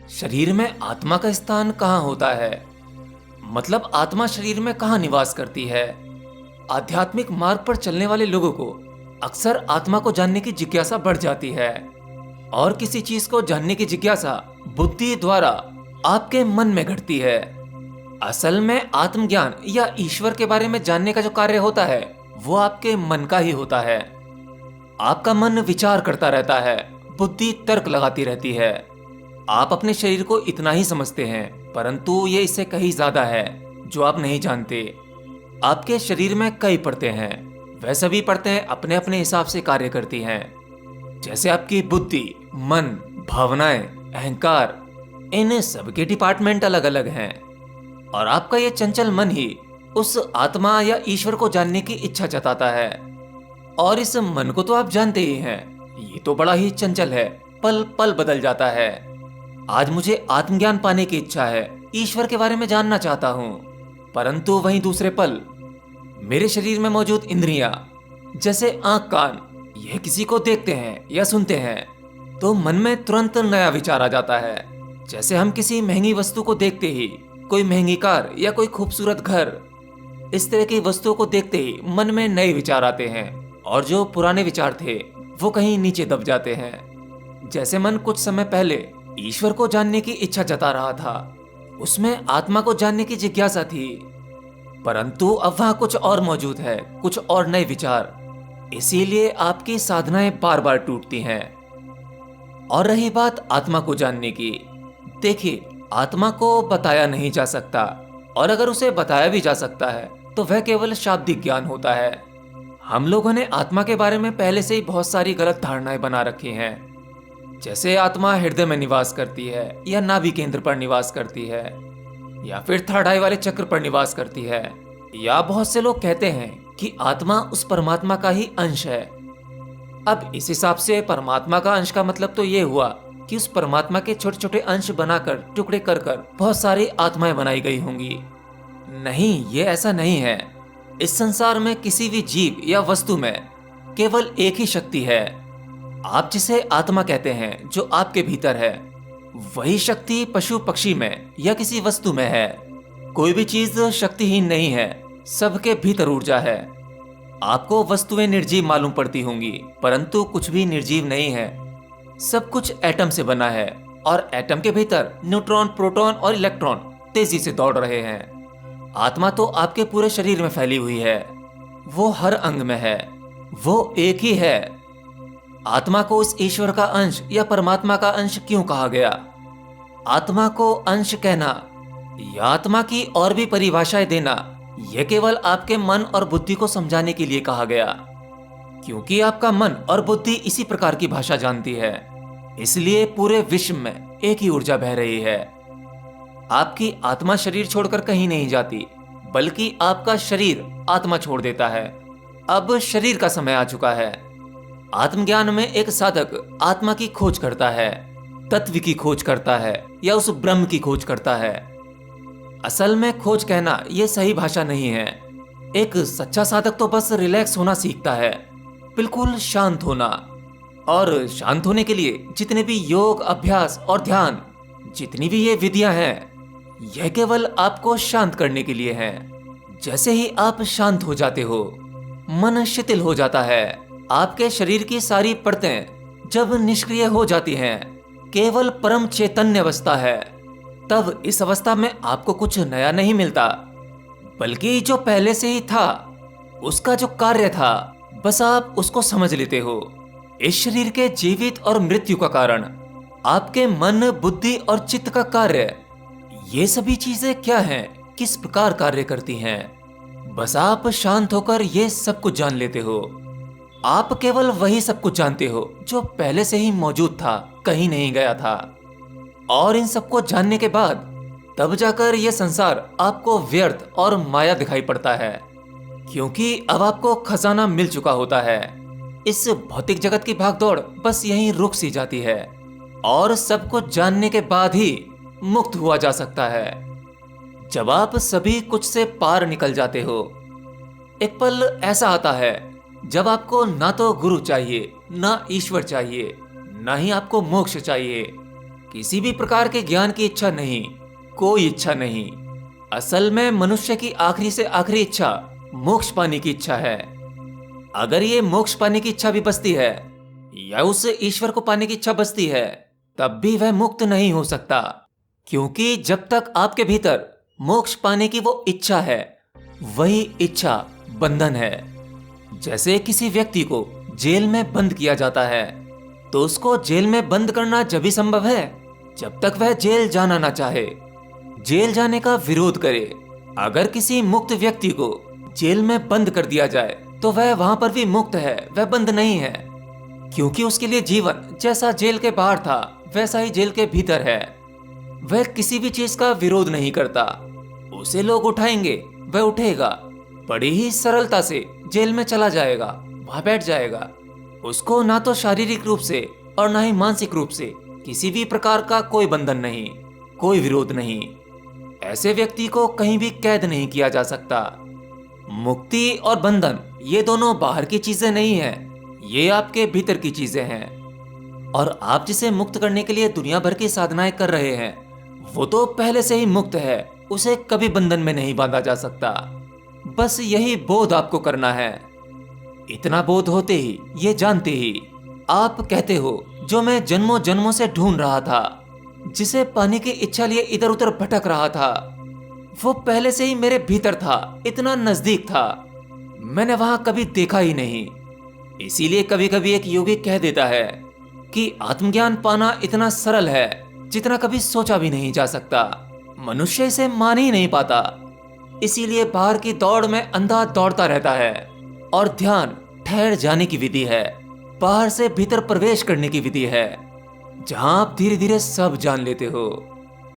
शरीर में आत्मा का स्थान कहाँ होता है? मतलब आत्मा शरीर में कहाँ निवास करती है? आध्यात्मिक मार्ग पर चलने वाले लोगों को अक्सर आत्मा को जानने की जिज्ञासा बढ़ जाती है और किसी चीज को जानने की जिज्ञासा बुद्धि द्वारा आपके मन में घटती है। असल में आत्मज्ञान या ईश्वर के बारे में जानने का जो कार्य होता है वो आपके मन का ही होता है। आपका मन विचार करता रहता है, बुद्धि तर्क लगाती रहती है। आप अपने शरीर को इतना ही समझते हैं, परंतु ये इससे कहीं ज्यादा है जो आप नहीं जानते। आपके शरीर में कई परतें हैं, वह सभी परतें अपने अपने हिसाब से कार्य करती हैं। जैसे आपकी बुद्धि, मन, भावनाएं, अहंकार, इन सबके डिपार्टमेंट अलग अलग हैं और आपका ये चंचल मन ही उस आत्मा या ईश्वर को जानने की इच्छा जताता है। और इस मन को तो आप जानते ही हैं, ये तो बड़ा ही चंचल है, पल पल बदल जाता है। आज मुझे आत्मज्ञान पाने की इच्छा है, ईश्वर के बारे में जानना चाहता हूँ, परंतु वहीं दूसरे पल मेरे शरीर में मौजूद इंद्रियां जैसे आंख, कान, यह किसी को देखते हैं या सुनते हैं तो मन में तुरंत नया विचार आ जाता है। जैसे हम किसी महंगी वस्तु को देखते ही, कोई महंगी कार या कोई खूबसूरत घर, इस तरह की वस्तुओं को देखते ही मन में नए विचार आते हैं और जो पुराने विचार थे वो कहीं नीचे दब जाते हैं। जैसे मन कुछ समय पहले ईश्वर को जानने की इच्छा जता रहा था, उसमें आत्मा को जानने की जिज्ञासा थी, परंतु अब वहां कुछ और मौजूद है, कुछ और नए विचार। इसीलिए आपकी साधनाएं बार बार टूटती हैं। और रही बात आत्मा को जानने की, देखिए आत्मा को बताया नहीं जा सकता और अगर उसे बताया भी जा सकता है तो वह केवल शाब्दिक ज्ञान होता है। हम लोगों ने आत्मा के बारे में पहले से ही बहुत सारी गलत धारणाएं बना रखी हैं। जैसे आत्मा हृदय में निवास करती है या नाभि केंद्र पर निवास करती है या फिर थर्ड आई वाले चक्र पर निवास करती है, या बहुत से लोग कहते हैं कि आत्मा उस परमात्मा का ही अंश है। अब इस हिसाब से परमात्मा का अंश का मतलब तो ये हुआ कि उस परमात्मा के छोटे छोटे अंश बनाकर, टुकड़े कर कर बहुत सारी आत्माएं बनाई गई होंगी। नहीं, ये ऐसा नहीं है। इस संसार में किसी भी जीव या वस्तु में केवल एक ही शक्ति है। आप जिसे आत्मा कहते हैं, जो आपके भीतर है, वही शक्ति पशु पक्षी में या किसी वस्तु में है। कोई भी चीज शक्तिहीन नहीं है, सबके भीतर ऊर्जा है। आपको वस्तुएं निर्जीव मालूम पड़ती होंगी, परंतु कुछ भी निर्जीव नहीं है। सब कुछ एटम से बना है और एटम के भीतर न्यूट्रॉन, प्रोटॉन और इलेक्ट्रॉन तेजी से दौड़ रहे हैं। आत्मा तो आपके पूरे शरीर में फैली हुई है, वो हर अंग में है, वो एक ही है। आत्मा को उस ईश्वर का अंश या परमात्मा का अंश क्यों कहा गया? आत्मा को अंश कहना या आत्मा की और भी परिभाषाएं देना, यह केवल आपके मन और बुद्धि को समझाने के लिए कहा गया, क्योंकि आपका मन और बुद्धि इसी प्रकार की भाषा जानती है। इसलिए पूरे विश्व में एक ही ऊर्जा बह रही है। आपकी आत्मा शरीर छोड़कर कहीं नहीं जाती, बल्कि आपका शरीर आत्मा छोड़ देता है। अब शरीर का समय आ चुका है। आत्मज्ञान में एक साधक आत्मा की खोज करता है, तत्व की खोज करता है या उस ब्रह्म की खोज करता है। असल में खोज कहना यह सही भाषा नहीं है। एक सच्चा साधक तो बस रिलैक्स होना सीखता है, बिल्कुल शांत होना। और शांत होने के लिए जितने भी योग, अभ्यास और ध्यान, जितनी भी ये विधियां हैं, यह केवल आपको शांत करने के लिए हैं। जैसे ही आप शांत हो जाते हो, मन शिथिल हो जाता है। आपके शरीर की सारी परतें जब निष्क्रिय हो जाती हैं, केवल परम चैतन्य अवस्था है, तब इस अवस्था में आपको कुछ नया नहीं मिलता, बल्कि जो पहले से ही था, उसका जो कार्य था, बस आप उसको समझ लेते हो। इस शरीर के जीवित और मृत्यु का कारण आपके मन, बुद्धि और चित्त का कार्य, ये सभी चीजें क्या हैं, किस प्रकार कार्य करती हैं, बस आप शांत होकर ये सब कुछ जान लेते हो। आप केवल वही सब कुछ जानते हो जो पहले से ही मौजूद था, कहीं नहीं गया था। और इन सबको जानने के बाद तब जाकर यह संसार आपको व्यर्थ और माया दिखाई पड़ता है, क्योंकि अब आपको खजाना मिल चुका होता है। इस भौतिक जगत की भागदौड़ बस यहीं रुक सी जाती है और सब कुछ जानने के बाद ही मुक्त हुआ जा सकता है, जब आप सभी कुछ से पार निकल जाते हो। एक पल ऐसा आता है जब आपको ना तो गुरु चाहिए, ना ईश्वर चाहिए, ना ही आपको मोक्ष चाहिए। किसी भी प्रकार के ज्ञान की इच्छा नहीं, कोई इच्छा नहीं। असल में मनुष्य की आखिरी से आखिरी इच्छा मोक्ष पाने की इच्छा है। अगर ये मोक्ष पाने की इच्छा भी बचती है या उस ईश्वर को पाने की इच्छा बचती है, तब भी वह मुक्त नहीं हो सकता, क्योंकि जब तक आपके भीतर मोक्ष पाने की वो इच्छा है, वही इच्छा बंधन है। जैसे किसी व्यक्ति को जेल में बंद किया जाता है, तो उसको जेल में बंद करना जब भी संभव है जब तक वह जेल जाना ना चाहे, जेल जाने का विरोध करे। अगर किसी मुक्त व्यक्ति को जेल में बंद कर दिया जाए तो वह वहां पर भी मुक्त है, वह बंद नहीं है, क्योंकि उसके लिए जीवन जैसा जेल के बाहर था वैसा ही जेल के भीतर है। वह किसी भी चीज का विरोध नहीं करता। उसे लोग उठाएंगे, वह उठेगा, बड़ी ही सरलता से जेल में चला जाएगा, वहां बैठ जाएगा। उसको ना तो शारीरिक रूप से और ना ही मानसिक रूप से किसी भी प्रकार का कोई बंधन नहीं, कोई विरोध नहीं। ऐसे व्यक्ति को कहीं भी कैद नहीं किया जा सकता। मुक्ति और बंधन ये दोनों बाहर की चीजें नहीं हैं, ये आपके भीतर की चीजें हैं। और आप जिसे मुक्त करने के लिए दुनिया भर की साधनाएं कर रहे हैं, वो तो पहले से ही मुक्त है, उसे कभी बंधन में नहीं बांधा जा सकता। बस यही बोध आपको करना है। इतना बोध होते ही, ये जानते ही, आप कहते हो जो मैं जन्मों जन्मों से ढूंढ रहा था, जिसे पाने की इच्छा लिए इधर उधर भटक रहा था, वो पहले से ही मेरे भीतर था, इतना नजदीक था, मैंने वहां कभी देखा ही नहीं। इसीलिए कभी कभी एक योगी कह देता है कि आत्मज्ञान पाना इतना सरल है जितना कभी सोचा भी नहीं जा सकता। मनुष्य इसे मान ही नहीं पाता, इसीलिए बाहर की दौड़ में अंधा दौड़ता रहता है। और ध्यान ठहर जाने की विधि है, बाहर से भीतर प्रवेश करने की विधि है, जहां आप धीरे धीरे सब जान लेते हो।